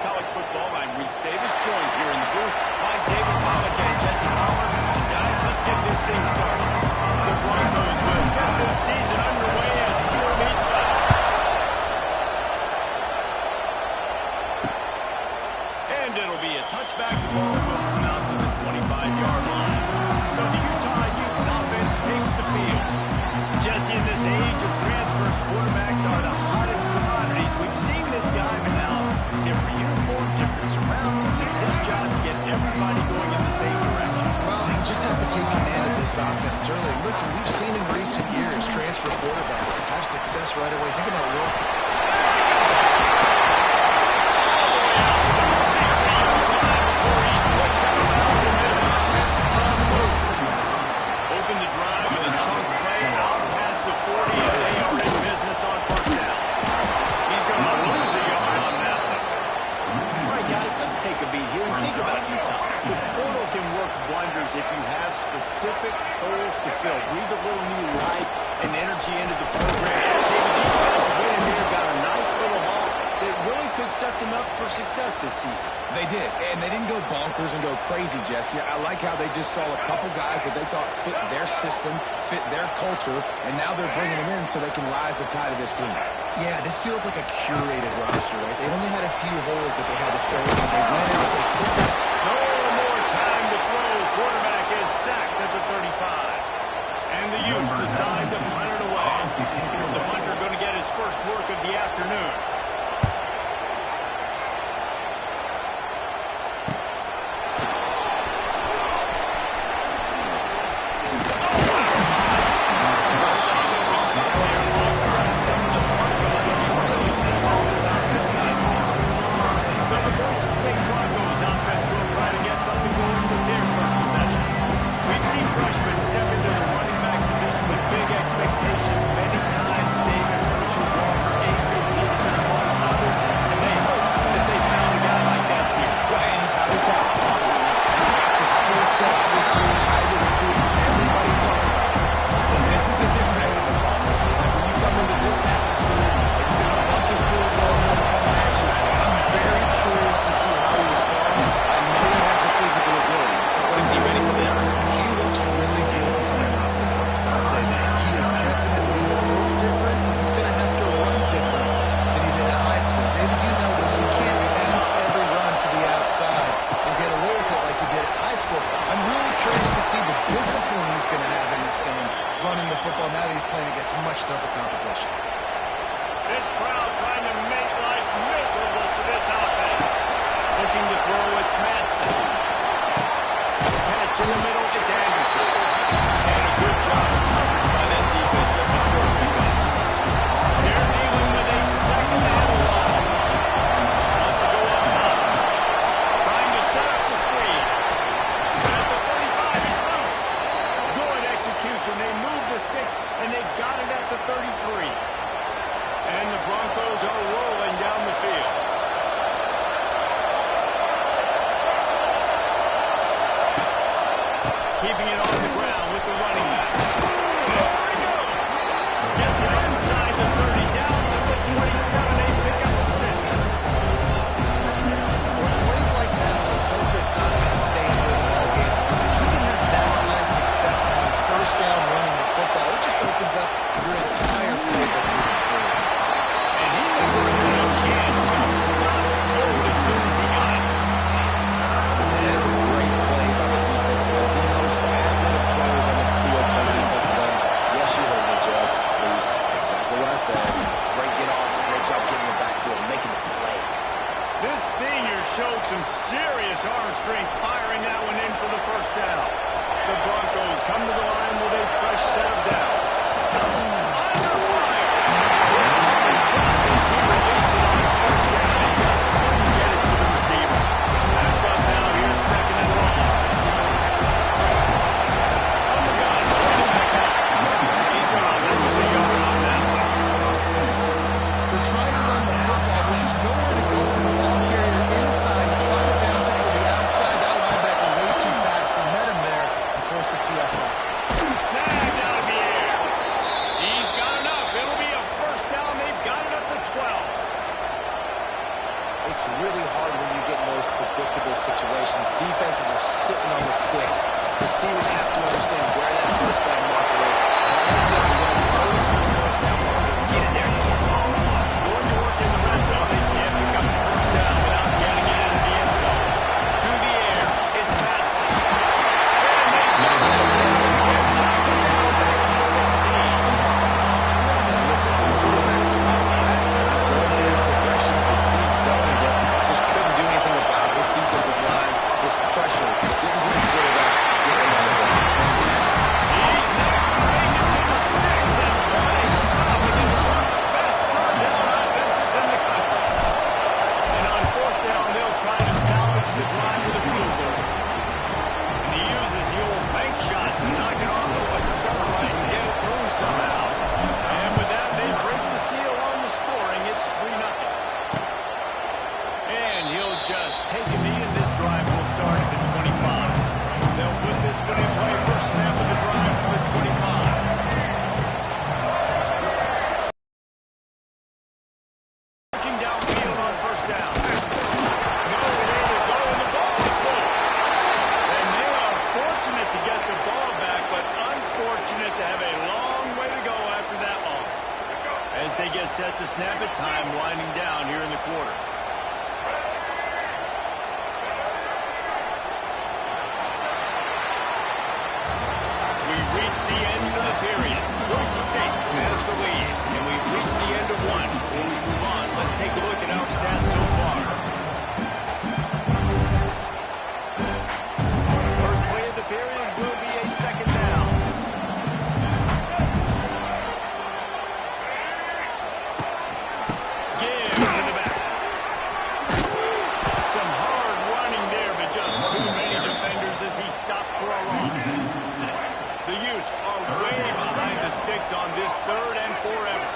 college football. I'm Reese Davis, joined here in the booth by David Pollack and Jesse Palmer. Guys, let's get this thing started. The Broncos will get this season underway as pure meets fire. And it'll be a touchback. The ball will come out to the 25-yard line. So the Utah Utes offense takes the field. Jesse, in this age of transfers, quarterbacks are the hottest commodities. We've seen this guy, but now different uniform, different surroundings. It's his job to get everybody going in the same direction. Well, he just has to take command of this offense early. Listen, we've seen in recent years transfer quarterbacks have success right away. Think about Will. Open the drive with a chunk play out past the 40, and they are in business on first down. He's going to lose a yard on that one. All right, guys, let's take a beat here and think about Utah. The portal can work wonders if you have specific holes to fill. Breathe a little new life and energy into the program. Maybe these guys win here, got a nice little haul that really could set them up for success this season. They did, and they didn't go bonkers and go crazy, Jesse. I like how they just saw a couple guys that they thought fit their system, fit their culture, and now they're bringing them in so they can rise the tide of this team. Yeah, this feels like a curated roster, right? They only had a few holes that they had to fill in. They went out, they picked it. No more time to throw. Quarterback is sacked at the 35. And the Utes decide to punt it away. The punter going to get his first work of the afternoon. Freshmen step into the running back position with big expectations many times. David Herschel, Walker, Adrian Peterson, among others, and they hope that they found a guy like that here. Well, and he's highly talented. He's got the skill set, obviously, highly recruited. Everybody talking about it. But this is a different animal. Like when you come into this atmosphere and you got a bunch of full-blown men coming at you, I'm very curious to see how he responds. I know he has the physical ability. But is he ready for this? He looks really good coming off the books. I'll say that. He is definitely a little different, but he's going to have to run different than he did at high school. David, you know this. You can't bounce every run to the outside and get away with it like you did at high school. I'm really curious to see the discipline he's going to have in this game, running the football now that he's playing against much tougher competition. This crowd trying to make life miserable for this offense. Looking to throw, it's Madsen. Catch in the middle, it's Anderson. And a good job of coverage by that defense, just a short pickup. They're dealing with a second and long. Wants to go up top. Trying to set up the screen. At the 35, he's loose. Good execution. They move the sticks, and they've got it at the 33. And the Broncos are rolling down the field. Keeping it on the ground with the running back. There he goes. Gets it inside the 30, down to the 27. They pick up a 6. It's plays like that will help this offense stay in the ball game. You can have that kind of success on first down running the football. It just opens up your entire playbook moving forward. And he never had a chance to stop Cole as soon as he got it. That is a great play by the defensive end. The most athletic players on the field play defensive end. Yes, you heard me, Jess. Please. Exactly what I said. Great get off. Great job getting the backfield, making the play. This senior showed some serious arm strength firing that one in for the first down. The Broncos come to the line with a fresh set of downs. Under fire. Just as he released it on the first down, he just couldn't get it to the receiver. Back up now, here's second and long. On the gun. He's going to lose a yard on that one. They're trying to run the football. There's just nowhere to go for the ball carrier inside and try to bounce it to the outside. That linebacker way too fast. He met him there and forced the TFL. Snagged out of the air. It's really hard when you get in those predictable situations. Defenses are sitting on the sticks. Receivers have to understand where that first down marker is. Ends up when he goes for the first down marker. Get in there and get it. Going to work in the red zone. They can't pick up the first down without getting it into the end zone. Through the air, it's Madison. And they get it. Back to the 16. And listen, the quarterback drops back and he's going through his progressions. We see something that just couldn't do anything about it. This defensive line, this pressure, getting to the quarterback, getting on the ball. He's not making to the sticks, and what a stop against one of the best third down offenses in the country. And on fourth down, they'll try to salvage the drive with a field goal. And he uses the old bank shot to knock it off the left or right and get it through somehow. And with that, they break the seal on the scoring. It's 3-0. And he'll just take a knee, and this drive will start at the 25. They'll put this one in play. First snap of the drive from the 25. Looking downfield on first down. Nowhere to go, and the ball is loose. And they are fortunate to get the ball back, but unfortunate to have a long way to go after that loss. As they get set to snap it, time winding down here in the quarter. We've reached the end of the period. Boise State has the lead, and we've reached the end of one. Before we move on, let's take a look at our stats so far. First play of the period will be a second down. Give to the back. Some hard running there, but just too many defenders as he stopped for a loss. The Utes are way behind the sticks on this third and forever.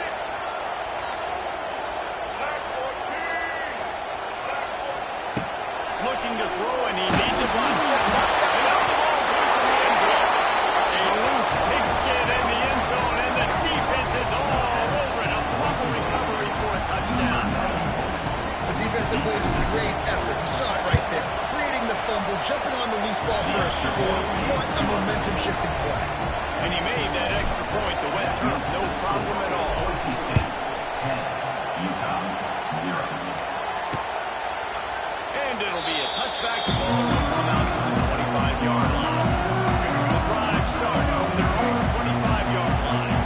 Looking to throw, and he needs a bunch. And now the ball's loose in the end zone. A loose pigskin in the end zone, and the defense is all over it. A fumble recovery for a touchdown. It's a defense that plays with great effort. You saw it right there. Creating the fumble, jumping on the loose ball for a score. What a momentum-shifting play. And he made that extra point. The wet turf, no problem at all. Boise State 10, Utah 0. And it'll be a touchback. The ball will come out to the 25-yard line. The drive starts from their own 25-yard line.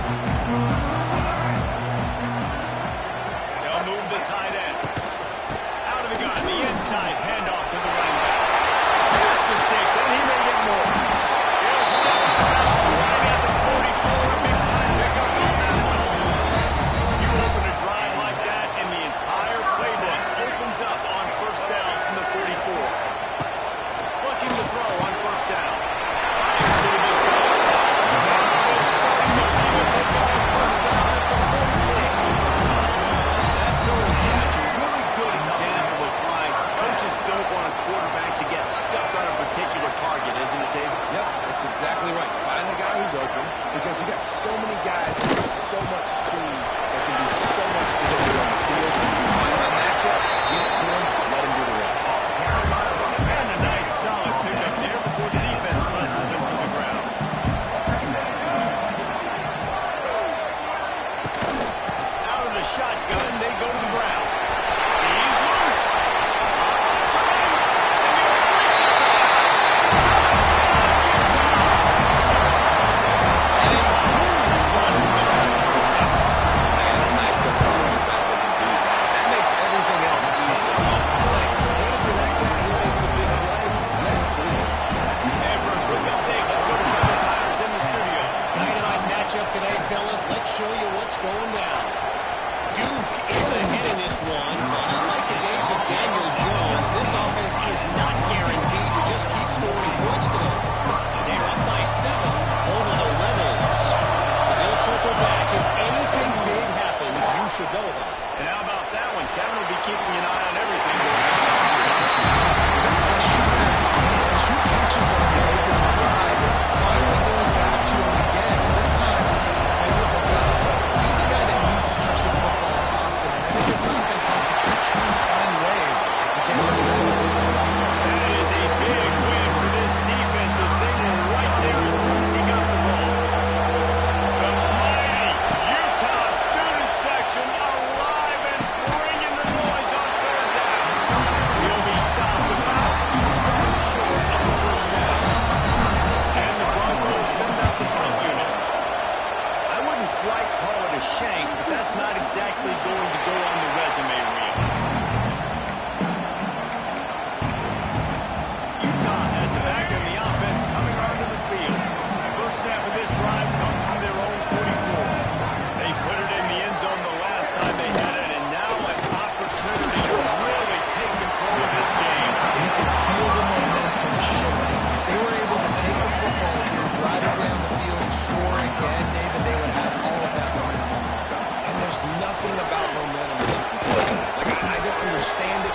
They'll move the tight end. Out of the gun, the inside handoff to the running back. Past the sticks, and he may get more. He'll step out right at the 44. Big time pickup on that one. You open a drive like that, and the entire playbook opens up on first down from the 44. Looking to throw on first down.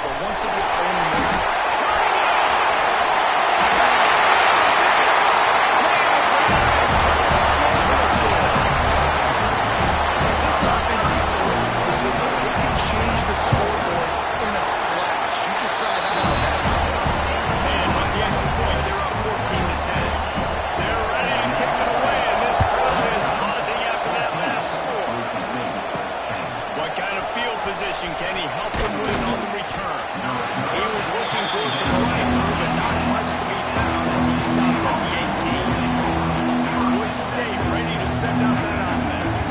but once he gets going and moving, This offense is so explosive, it can change the scoreboard in a flash. You just saw that on that. And on the extra point, they're up 14-10. They're ready to kick it away, and this crowd is buzzing after that last score. What kind of field position can he help them with on the return? He was looking for some right move, but not much to be found as he stopped at the 18. Boise State ready to send out that offense.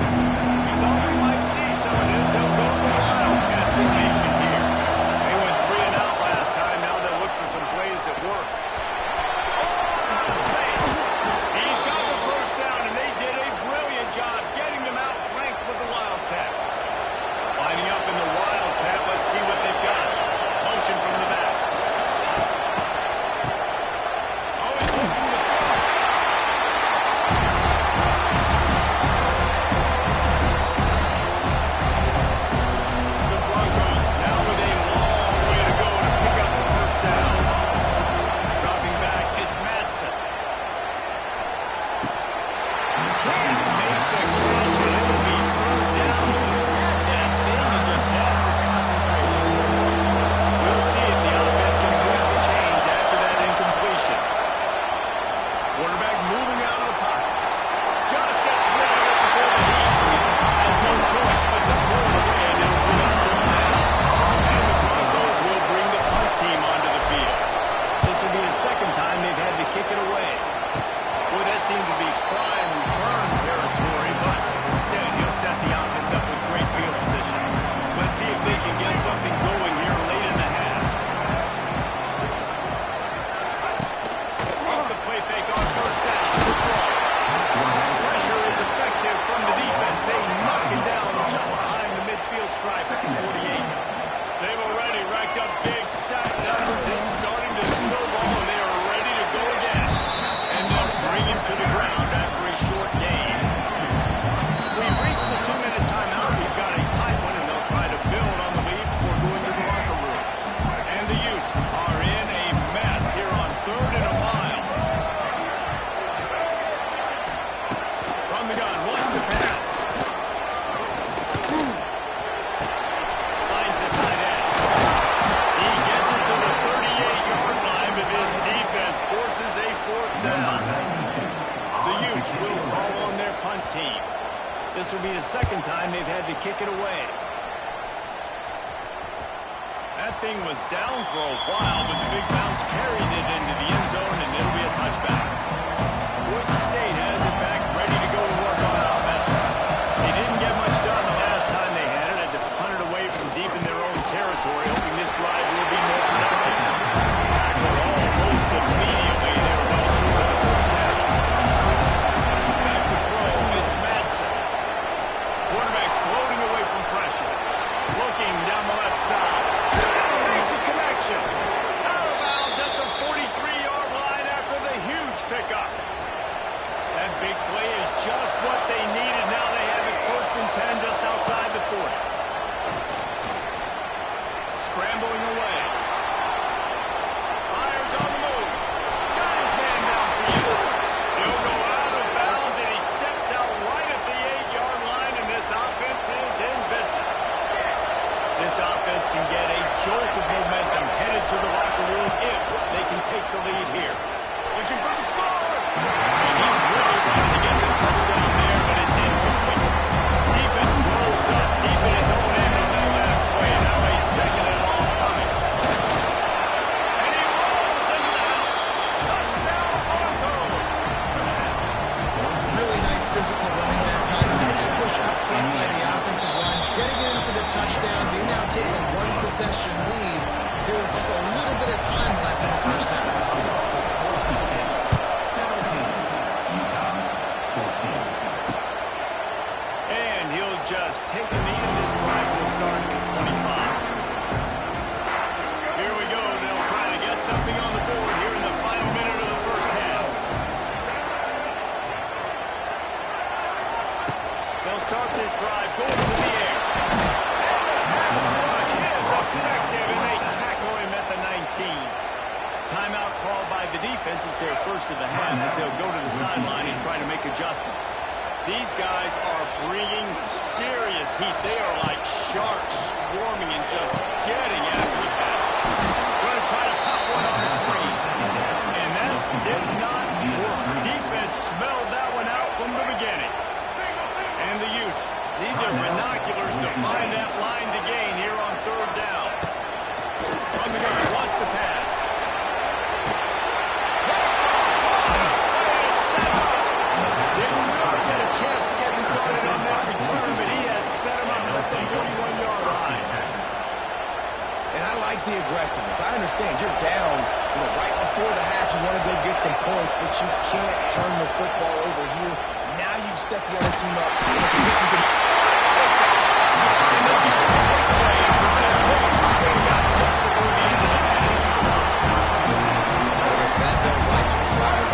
We thought we might see some of this. They'll go to the Wildcat formation here. They went 3 and out last time. Now they'll look for some plays that work. Oh, space. He's got the first down, and they did a brilliant job getting them out flanked with the Wildcat. Lining up in the Wildcat. Let's see what they've got. Motion from the back. Oh, he's looking to throw. The Broncos now with a long way to go to pick up the first down. Dropping back, it's Madsen. Can't make the catch, and it'll be third down. That thing, he just lost his concentration. We'll see if the offense can move the chains after that incompletion. Quarterback moving out of the pocket. Just gets rid of it before the heat. Has no choice but to throw it away, and it'll be on third down. And the Broncos will bring the punt team onto the field. This will be the second time they've had to kick it away. Boy, that seemed to be prime return territory, but instead he'll set the offense up with great field position. Let's see if they can get something going here late in the half. Off the play fake on first down. Good throw. Pressure is effective from the defense. They knock it down just behind the midfield stripe at the 48. They've already racked up big sack numbers. It's starting to snowball, and they are ready to go again. And they'll bring him to the ground after a short gain. We've reached the 2-minute timeout. We've got a tight one, and they'll try to build on the lead before going to the locker room. And the Utes are in a mess here on 3rd and a mile. From the gun, wants to pass. Finds a tight end. He gets it to the 38-yard line, but his defense forces a 4th down. The Utes will call on their punt team. This will be the second time they've had to kick it away. That thing was down for a while, but the big bounce carried it into the end zone, and it'll be a touchback. Boise State has it back, ready to go to work on offense. They didn't get much done the last time they had it. Had to punt it away from deep in their own territory, hoping this drive will be more productive. Tackled almost immediately. They were well short of the first down. Back to throw, it's Madsen. Quarterback floating away from pressure. Looking down the left side. Makes a connection. Out of bounds at the 43-yard line after the huge pickup. That big play is just what they needed. Now they have it 1st and 10 just outside the 40. Scrambling away. Fires on the move. Got his man downfield. He'll go out of bounds, and he steps out right at the 8-yard line, and this offense is in business. This offense can get a jolt of momentum headed to the locker room if they can take the lead here. Looking for the score! And he really wanted to get the touchdown there, but it's incomplete. Defense rolls up deep in its own end on that last play, and now a 2nd and long coming. And he rolls into the house. Touchdown, Broncos! Really nice physical running that time. Nice push up front by the offensive line. Getting in for the touchdown. They now take a 1-possession lead. Here with just a little bit of time left in the first half. And he'll just take a knee, and this drive will start at the 25. Here we go. They'll try to get something on the board here in the final minute of the first half. They'll start this drive going to the air. And the pass rush is effective, and they tackle since it's their first of the half as they'll go to the sideline and try to make adjustments. These guys are bringing serious heat. They are like sharks swarming and just getting after the pass. Going to try to pop one on the screen. And that did not work. Defense smelled that one out from the beginning. And the Utes need their binoculars to find that line to gain here on third down. From the gun, wants to pass. Didn't really get a chance to get started on that return, but he has set him up at the 41-yard line. And I like the aggressiveness. I understand you're down, right before the half. You want to go get some points, but you can't turn the football over here. Now you've set the other team up in a position to... And they get the takeaway and prevent points from being got just before the end of the half. If that don't light your fire,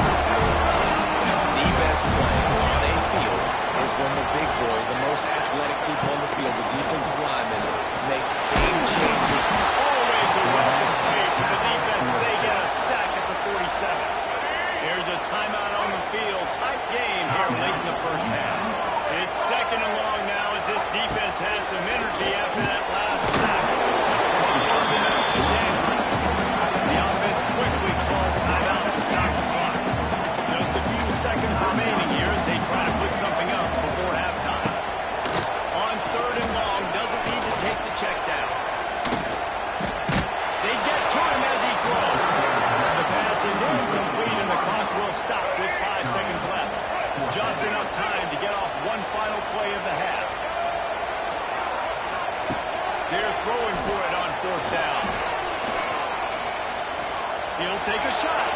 the best play on a field is when the big boy, the most athletic people on the field, the defensive linemen, make game-changing. Always a welcome play for the defense. They get a sack at the 47. Here's a timeout on the field. Tight game here late in the first half. It's second and long now as this defense has some energy after that last sack. It's Andrew. The offense quickly calls timeout to stop the clock. Just a few seconds remaining here as they try to put something up before halftime. On third and long, doesn't need to take the check down. They get to him as he throws. The pass is incomplete and the clock will stop with 5 seconds left. Just enough time to get off one final play of the half. They're throwing for it on fourth down. He'll take a shot.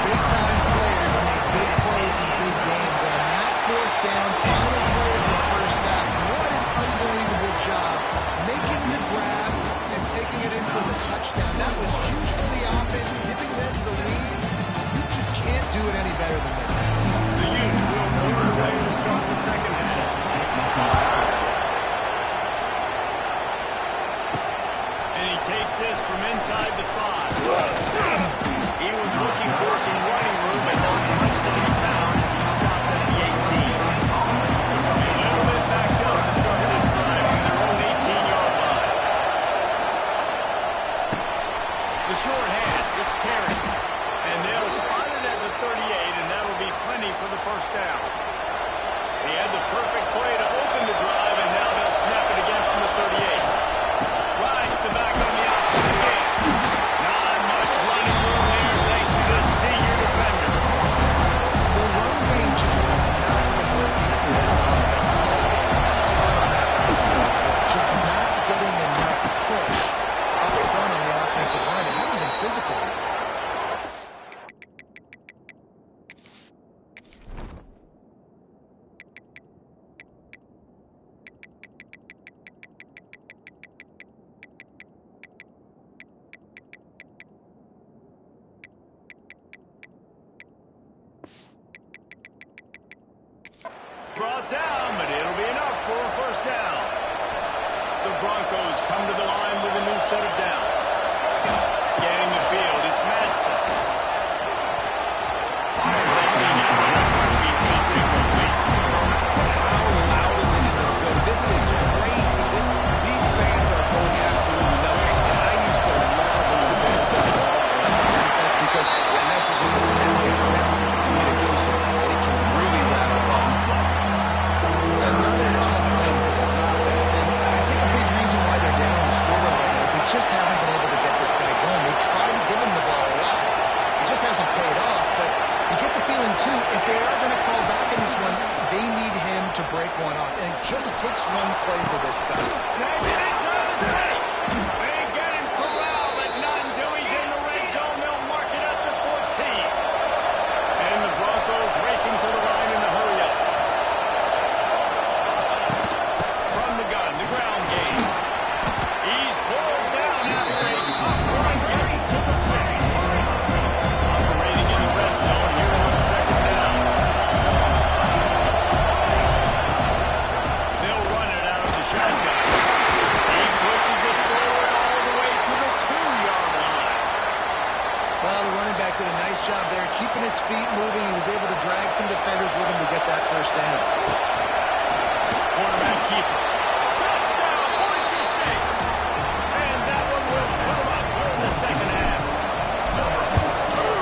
Big-time players make big plays in big games, and on that fourth down, final play of the first half, what an unbelievable job making the grab and taking it in for the touchdown. That was huge for the offense, giving them the lead. You just can't do it any better than that. The Utes will order away to start the second half. And he takes this from inside the 5. He was looking for some running room and not much to be found as he stopped at the 18. A little bit backed up to start this drive from their own 18-yard line. The short hand, it's Terry. And they'll spot it at the 38, and that'll be plenty for the first down. He had the perfect play to open the drive, and now they'll snap it again from the 38. Rides the back on the option again. Not much running room there thanks to the senior defender. The run game just has not been working for this offense. You saw it on that last play. Just not getting enough push up front on the offensive line. It hasn't been physical. Brought down, but it'll be enough for a first down. The Broncos come to the line with a new set of downs. Scanning the field, it's Madsen. Fired that thing out in a heartbeat, but it's incomplete. How loud is it in this building? This is crazy. These fans are going absolutely nuts. And I used to love when the fans got ball on defense because it messes with the snap game, it messes with the communication, and it can really rattle offense. Another tough win for this offense, and I think a big reason why they're down the scoreboard right now is they just haven't been able to get this guy going. They've tried to give him the ball a lot. It just hasn't paid off, but you get the feeling, too, if they are going to fall back in this one, they need him to break one off, and it just takes one play for this guy. Snagged it inside the 20. They get him corralled, but not until he's in the red zone. They'll mark it at the 14. And the Broncos racing to the line in the hurry-up. From the gun, the ground game. He's pulled down after a tough run, gets it to the 6. Operating in the red zone here on second down. moving. He was able to drag some defenders with him to get that first down. Quarterback keeper. Touchdown, Boise State. And that one will put him up here in the second half.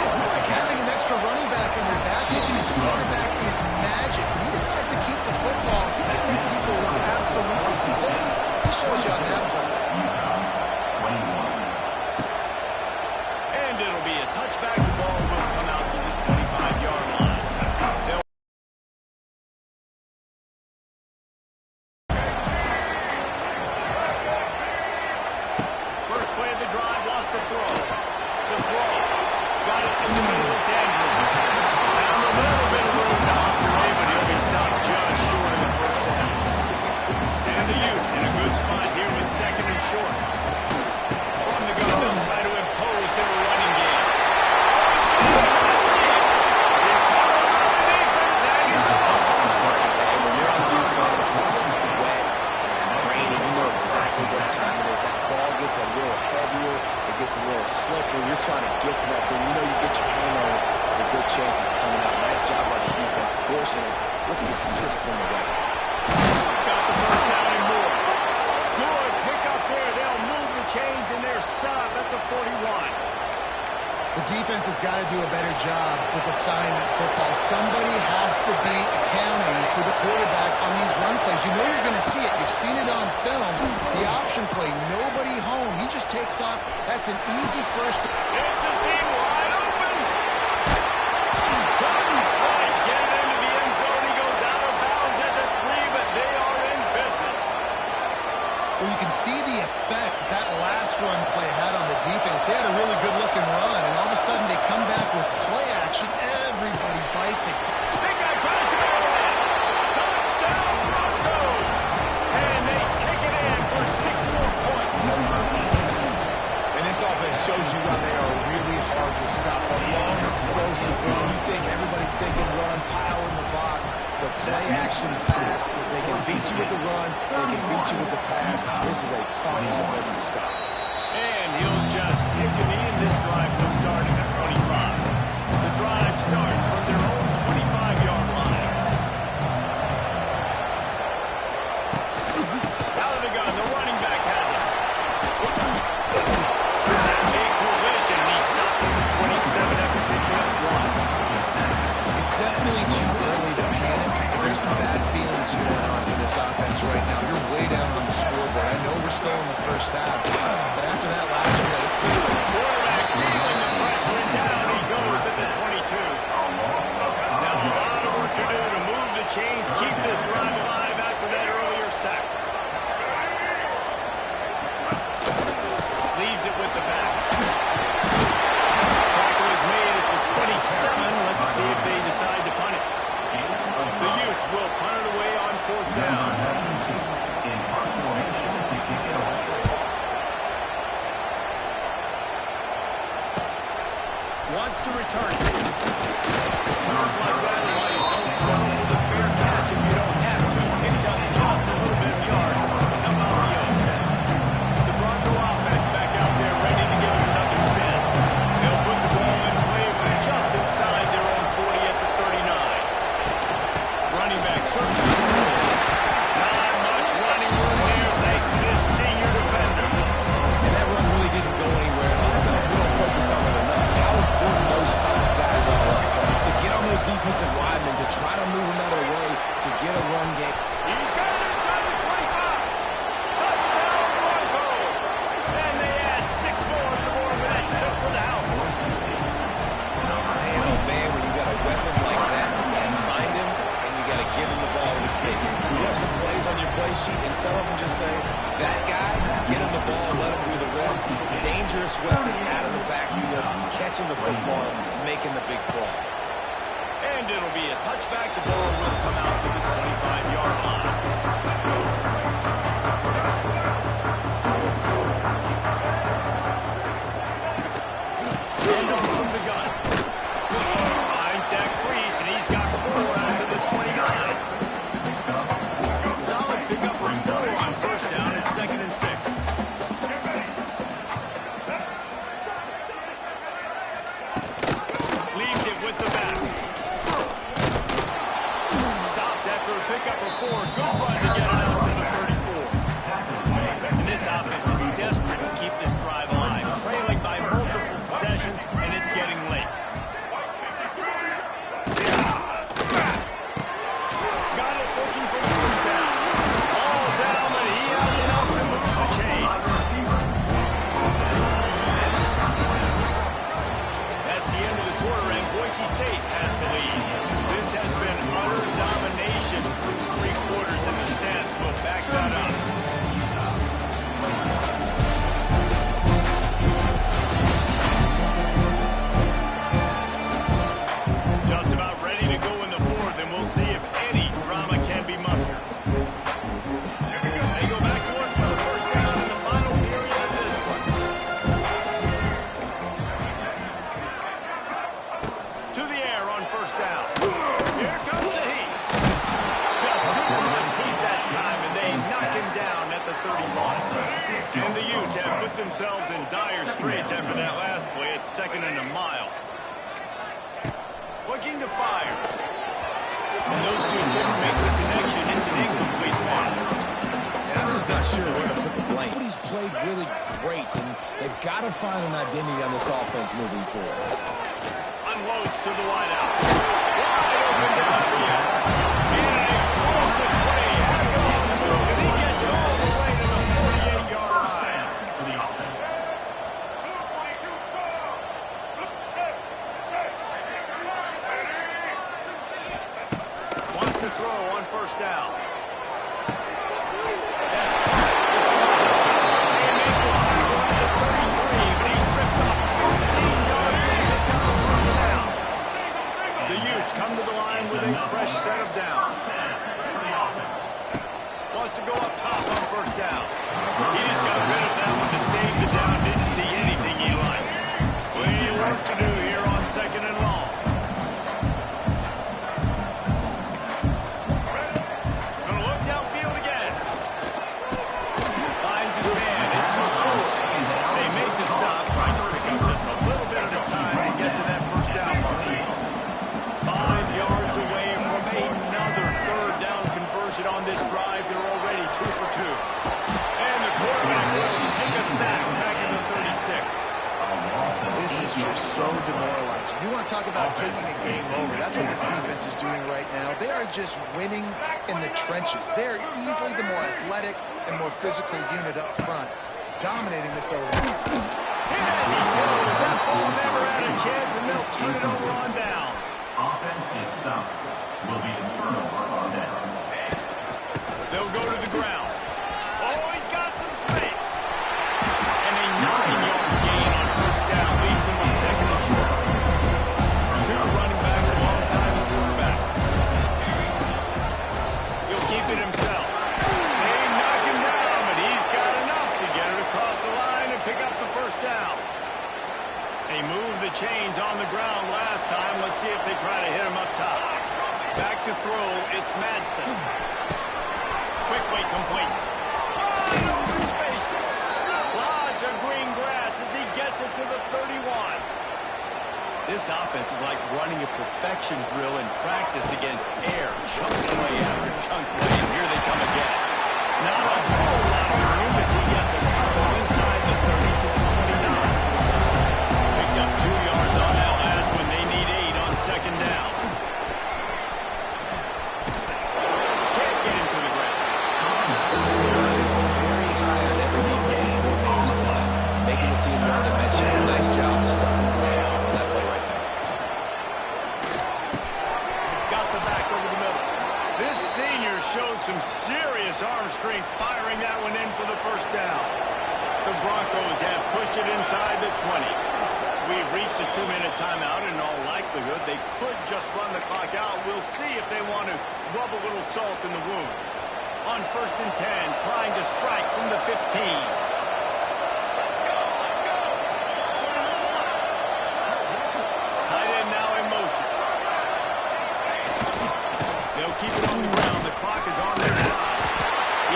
This is like having an extra running back in your backfield. This quarterback is magic. When he decides to keep the football, he can make people look absolutely silly. He shows you on that one. And it'll be a touchback. The ball will come out to the 25-yard line. First play of the drive, lost the throw. The throw. Got it in the middle. It's Andrews. Found a little bit of room to operate, but he'll be stopped just short of the first down. And the Utes in a good spot here with second and short. From the gun, they'll try to impose their running game. And when you're on defense, it's wet, it's raining, you know exactly what time it is. That ball gets a little heavier, it gets a little slicker. You're trying to get to that thing. You know you get your hand on it, there's a good chance it's coming out. Nice job by the defense forcing it with the assist from the weapon. Got the first down and more. Good pick up there. They'll move the chains and they're sub at the 41. The defense has got to do a better job with assignment football. Somebody has to be accounting for the quarterback on these run plays. You know you're going to see it. You've seen it on film. The option play, nobody home. He just takes off. That's an easy first. It's a seam wide open. Couldn't quite get it into the end zone. He goes out of bounds at the 3, but they are in business. Well, you can see the effect that last run play had on the defense. They had a really good-looking run, and all of a sudden they come back with play action. Everybody bites. Big guy tries to go in. Touchdown, Broncos. And they take it in for 6 more points. And this offense shows you why they are really hard to stop. A long, explosive run. You think everybody's thinking run, pile in the box. The play action pass. They can beat you with the run. They can beat you with the pass. This is a tough offense to stop. And he'll just take a knee, and this drive will start at the 25. The drive starts from their own 25-yard line. Out of the gun, the running back has it. Big collision, he stopped at the 27 after picking up 1. It's definitely too early to panic. There's some bad feelings going on for this offense right now. You're way down on the scoreboard. I know we're still in the first half, but after that last play, it's pretty good. Quarterback feeling the pressure, and down he goes at the 22. Now a lot of work to do to move the chains, keep this drive alive after that earlier sack. Leaves it with the back. Tackle is made at the 27. Let's see if they decide to punt it. The Utes will punt it away on 4th down. Wants to return it. Turns like that, why you don't settle for the fair catch if you don't have to. Picks up just a little bit of yards. How about the Utes? The Bronco offense back out there ready to give it another spin. They'll put the ball in play from just inside their own 40 at the 39. Running back searching for room. Not much running room there thanks to this senior defender. And that run really didn't go anywhere. A lot of times we don't focus on it enough. How important those 5 guys are up front. To get on those defensive linemen, to try to move them out of the way, to get a run game. He's got it inside the 25. Touchdown, Broncos. And they add 6 more to the board with that trip to the house. Man, oh man, when you got a weapon like that, you find him, and you got to give him the ball in space. You have some plays on your play sheet, and some of them just say, that guy, get him the ball, let him do the rest. Dangerous weapon out of the backfield, catching the football, making the big play. And it'll be a touchback. The ball will come out to the 25-yard line. And up from the gun. Finds Zach Priest, and he's got 4 out to the 29. Solid pickup for 4 on first down and 2nd and 6. Leaves it with the back. Good run to get it out to the 34. And this offense is desperate to keep this drive alive, trailing by multiple possessions, and it's getting late. Got it looking for the first down. All down, but he has enough to move the chain. That's the end of the quarter, and Boise State has the lead. This has been utter domination through 3 quarters, and the stats will back that up. Just about ready to go in the 4th, and we'll see if any drama can be mustered. They go back to work for the first down in the final period of this one. To the air on first down. Here comes the heat. Just too much heat that time, and they knock him down at the 31. And the Utes have put themselves in dire straits after that last play. It's 2nd and a mile. Looking to fire. And those two couldn't make the connection. It's an incomplete pass. I'm just not sure where to put the blame. He's played really great, and they've got to find an identity on this offense moving forward. Unloads to the wideout. Wide open downfield. And an explosive play. Has it on the move, and he gets it all the way to the 48-yard line. For the offense. Wants to throw on first down. That's caught. It's caught. They make the tackle at the 33, but he's ripped off 15 yards and picked up the first down. The Utes come to the line with a fresh set of downs. Wants to go up top on first down. He just got rid of that one to save the down. Didn't see anything he liked. Plenty of work to do here on 2nd and long. Gonna look downfield again. Finds his man. It's McCool. They make the stop, trying to pick up just a little bit at a time to get to that first down mark. 5 yards away from another 3rd down conversion on this drive. They're already 2 for 2. And the quarterback will take a sack back in the 36. This is just so demoralizing. You want to talk about taking a game over. That's what this defense is doing right now. They are just winning in the trenches. They're easily the more athletic and more physical unit up front, dominating this over. And as he throws, that ball never had a chance, and they'll turn it over on downs. Offense is stopped. Will be a turnover on downs. They'll go to the ground. Oh, he's got some space. And a 9-yard gain on first down leaves him with 2nd and short. 2 running backs alongside the quarterback. He'll keep it himself. They knock him down, but he's got enough to get it across the line and pick up the first down. They moved the chains on the ground last time. Let's see if they try to hit him up top. Back to throw, it's Madsen. Quickly complete. Wide open spaces. Lots of green grass as he gets it to the 31. This offense is like running a perfection drill in practice against air. Chunk play after chunk play, and here they come again. Not a whole lot of room as he gets a couple inside the 30 to the 29. Picked up 2 yards on that last one. They need 8 on 2nd down. Can't get him to the ground. Stopping the run is very high on every defensive coordinator's list. Making the team one-dimensional. Nice job stuffing the run on that play right there. Got the back over the middle. This senior showed some serious arm strength firing that one in for the first down. The Broncos have pushed it inside the 20. We've reached a 2-minute timeout. In all likelihood, they could just run the clock out. We'll see if they want to rub a little salt in the wound. On 1st and 10, trying to strike from the 15. Tight end now in motion. They'll keep it on the ground. The clock is on their side.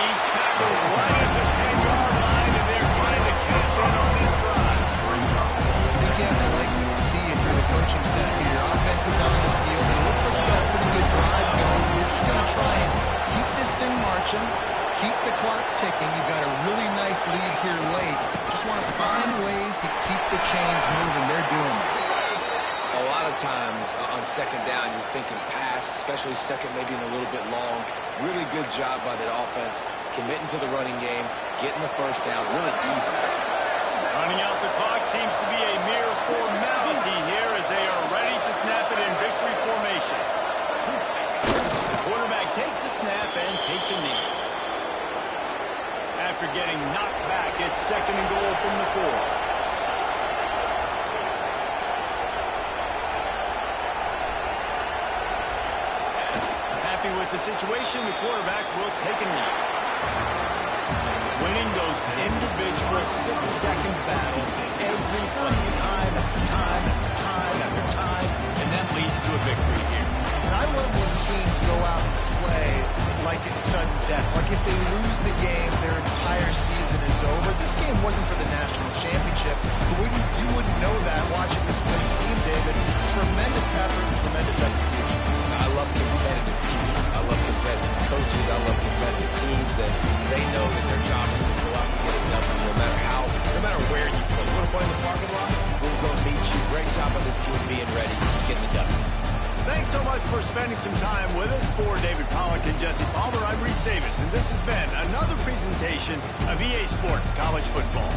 He's tackled right at the 10-yard line, and they're trying to cash in on this drive. I think you have to like what you see if you're the coaching staff here. Your offense is on the field, and it looks like you got a pretty good drive going. You're just going to try and keep this thing chains moving, they're doing it. A lot of times on second down, you're thinking pass, especially second, maybe a little bit long. Really good job by the offense, committing to the running game, getting the first down, really easy. Running out the clock seems to be a mere formality here as they are ready to snap it in victory formation. The quarterback takes a snap and takes a knee. After getting knocked back, it's 2nd and goal from the 4. With the situation, the quarterback will take a knee. Winning those individual 6-second battles every play, time after time, and that leads to a victory here. And I love when teams go out and play like it's sudden death. Like if they lose the game, their entire season is over. This game wasn't for the national championship, but you wouldn't know that watching this winning team, David. Tremendous effort, tremendous execution. I love competitive people. I love competitive coaches. I love competitive teams that they know that their job is to go out and get it done no matter where you play. You want to play in the parking lot? We'll go meet you. Great job on this team being ready, getting it done. Thanks so much for spending some time with us. For David Pollack and Jesse Palmer, I'm Reese Davis, and this has been another presentation of EA Sports College Football.